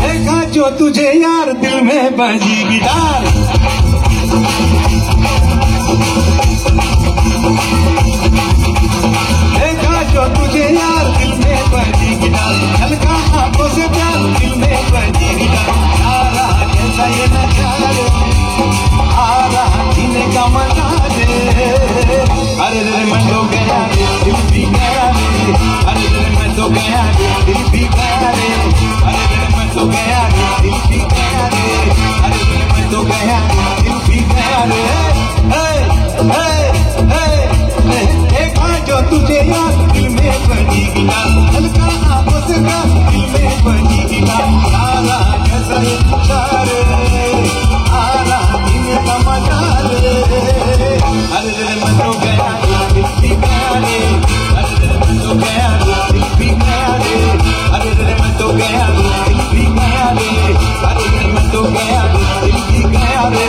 देखा जो तुझे यार दिल में बजी गिटार, देखा जो तुझे यार दिल में बजी गिटार, हल्का आंखों से प्यार दिल में बजी गिटार। आ रहा कैसा ये नजारे, आ रहा जीने का मजा दे। अरे रे मैं तो गया रे, दिल भी गया रे। अरे रे मैं तो गया रे, दिल भी गया रे। अरे रे मैं तो गया रे, दिल भी गया रे। अरे रे मैं तो गया रे, दिल भी गया रे। देखा जो तुझे यार दिल में बजी गिटार, हल्का आंखों से प्यार दिल में बजी गिटार। आ रहा कैसा ये नजारे, आ रहा जीने का मजा रे। अरे रे मैं तो गया रे, दिल भी गया रे। अरे रे मैं तो गया रे, दिल भी गया रे। अरे रे मैं तो गया रे, दिल भी गया रे। अरे रे मैं तो गया रे, दिल भी गया रे।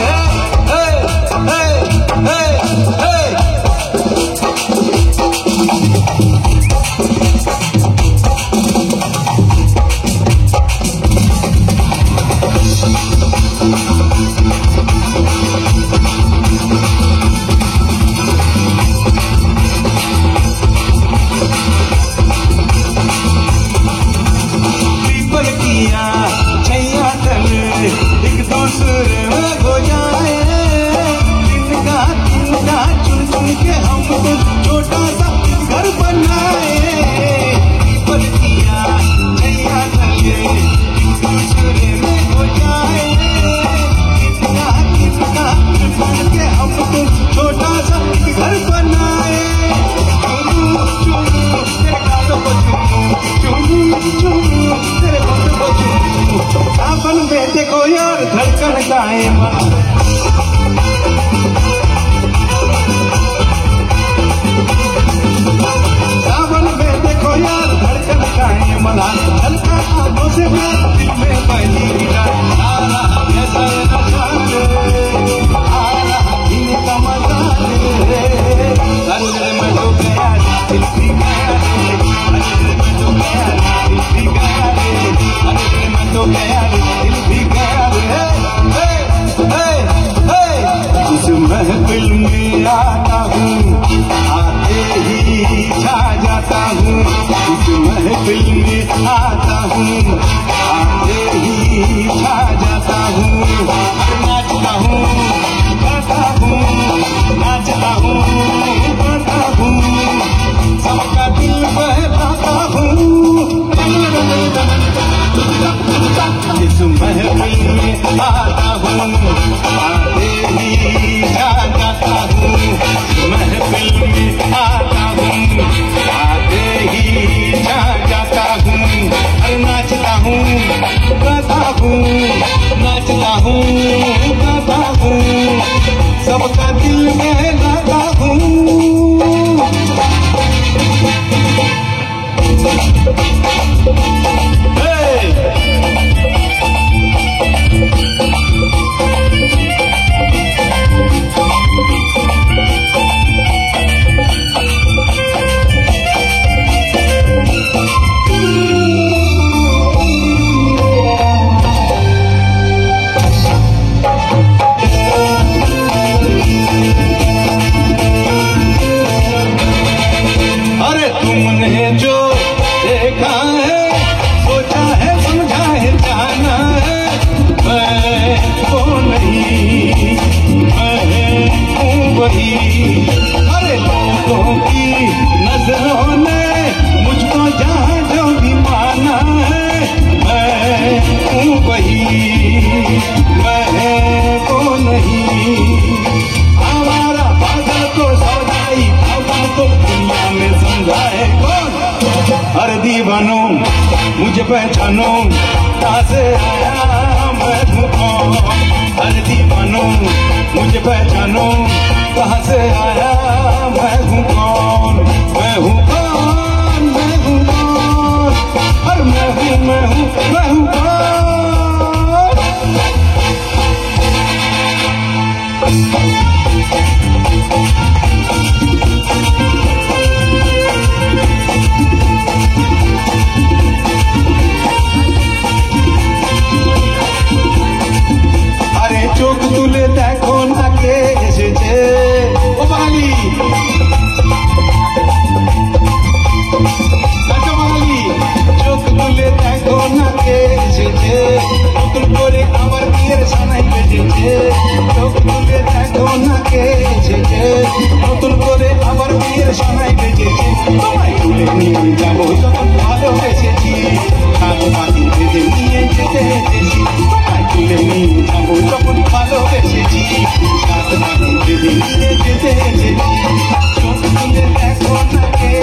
पीपल किया छैया तल एक दूसरे में हो जाए, तिनका चुन चुन के हमको छोटा सा घर बनाए। पीपल किया छैया तल एक दूसरे में हो जाए, तिनका चुन चुन के हमको छोटा सा घर बनाए। तेरे गालों को चुमू, तेरे होठों को चुमू, सावन में देखो यार धड़कन गाए मन। सावन में देखो यार धड़कन गाए मना, हल्का आंखों से प्यार दिल में बजी गिटार। आ रहा कैसा ये नजारे, आ रहा जीने का मजा रे। अरे रे मैं तो गया रे, दिल भी गया रे। अरे रे मैं तो गया रे, दिल भी गया रे। अरे रे मैं तो गया रे, दिल भी गया रे। इस महफिल में आता हूँ, आते ही छा जाता हूँ। इस महफिल में आता हूँ, आते ही छा जाता हूँ। नाचता हूँ गाता हूँ, नाचता हूँ गाता हूँ, सबका दिल बहलाता हूँ। इस महफिल में आता हूँ, आते ही छा जाता हूँ। महफिल में आता हूँ, आते ही छा जाता हूँ। अरे नाचता हूँ गाता हूँ, नाचता हूँ गाता हूँ, सबका दिल बहलाता हूँ। अरे तुमने जो देखा है, सोचा है, समझा है, जाना है, मैं वो नहीं, मैं हूँ वही। अरे लोगों की नजरों ने मुझको जहाँ जो भी माना है, मैं हूँ वही, मैं वो नहीं। हमारा पागल को सौदाई पागल को दुनिया में समझाए कौन? अरे दीवानो मुझे पहचानो, कहाँ से आया मैं हूँ कौन? अरे दीवानो मुझे पहचानो, कहाँ से आया मैं हूँ कौन? मैं हूँ कौन, मैं हूँ कौन? अरे मैं हूँ कौन? এসেছে তোমায় তুলে নিয়ে যাবো যখন ভালোবেসেছি হাত পাতি বেঁধে নিয়ে যেতে এসেছি তোমায় তুলে নিয়ে যাবো যখন ভালোবেসেছি হাত পাতি বেঁধে নিয়ে যেতে এসেছি চোখ তুলে দেখো না কে